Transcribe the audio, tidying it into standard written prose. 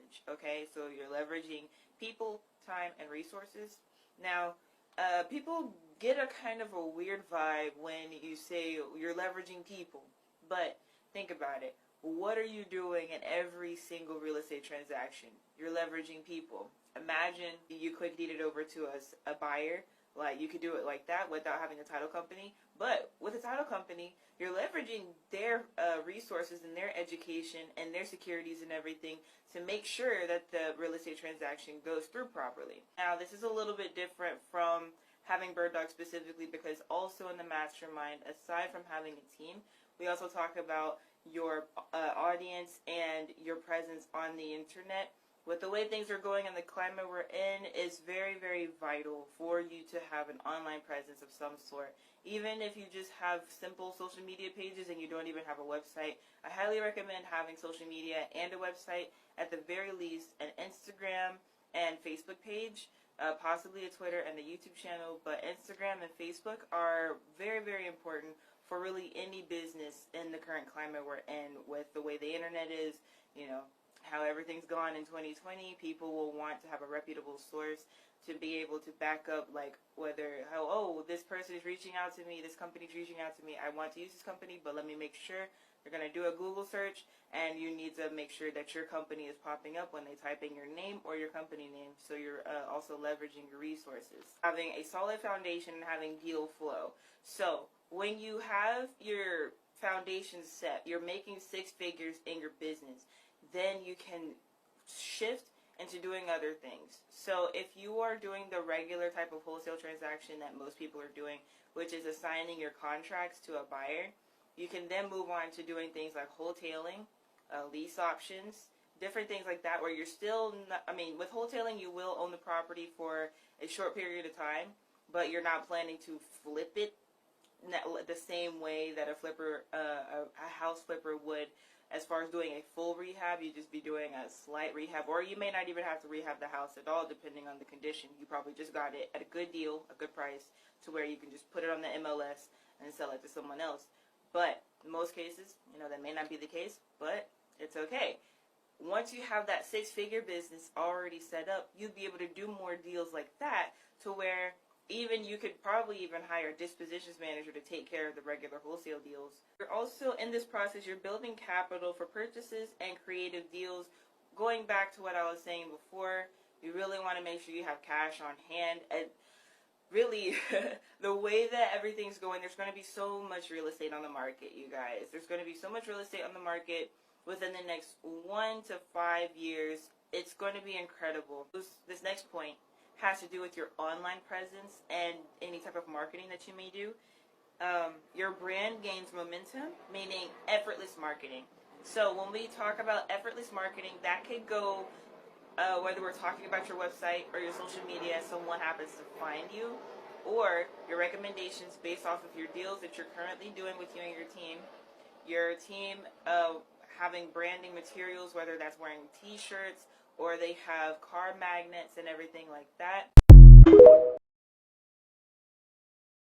leverage, okay? So you're leveraging people, time, and resources. Now, people get a kind of a weird vibe when you say you're leveraging people, but think about it. What are you doing in every single real estate transaction? You're leveraging people. Imagine you could deed it over to a buyer. Like, you could do it like that without having a title company. But with a title company, you're leveraging their resources and their education and their securities and everything to make sure that the real estate transaction goes through properly. Now, this is a little bit different from having Bird Dog specifically, because also in the mastermind, aside from having a team, we also talk about your audience and your presence on the internet. With the way things are going and the climate we're in, it's very, very vital for you to have an online presence of some sort. Even if you just have simple social media pages and you don't even have a website, I highly recommend having social media and a website, at the very least an Instagram and Facebook page, possibly a Twitter and a YouTube channel, but Instagram and Facebook are very, very important for really any business in the current climate we're in. With the way the internet is, you know, how everything's gone in 2020, people will want to have a reputable source to be able to back up, like, whether, this person is reaching out to me, this company's reaching out to me, I want to use this company, but let me make sure. You're going to do a Google search, and you need to make sure that your company is popping up when they type in your name or your company name, so you're also leveraging your resources. Having a solid foundation and having deal flow. So when you have your foundation set, you're making 6 figures in your business, then you can shift into doing other things. So if you are doing the regular type of wholesale transaction that most people are doing, which is assigning your contracts to a buyer, you can then move on to doing things like wholetailing, lease options, different things like that, where you're still not, with wholetailing, you will own the property for a short period of time, but you're not planning to flip it the same way that a house flipper would. As far as doing a full rehab, you'd just be doing a slight rehab, or you may not even have to rehab the house at all, depending on the condition. You probably just got it at a good deal, a good price, to where you can just put it on the MLS and sell it to someone else. But in most cases, that may not be the case, but it's okay. Once you have that 6-figure business already set up, you'd be able to do more deals like that, to where even you could probably even hire a dispositions manager to take care of the regular wholesale deals. You're also, in this process, you're building capital for purchases and creative deals. Going back to what I was saying before, you really want to make sure you have cash on hand. And really, the way that everything's going, there's going to be so much real estate on the market, you guys. There's going to be so much real estate on the market within the next 1 to 5 years. It's going to be incredible. This next point has to do with your online presence and any type of marketing that you may do. Your brand gains momentum, meaning effortless marketing. So when we talk about effortless marketing, that could go whether we're talking about your website or your social media, someone happens to find you, or your recommendations based off of your deals that you're currently doing with you and your team. Your team having branding materials, whether that's wearing t-shirts or they have car magnets and everything like that.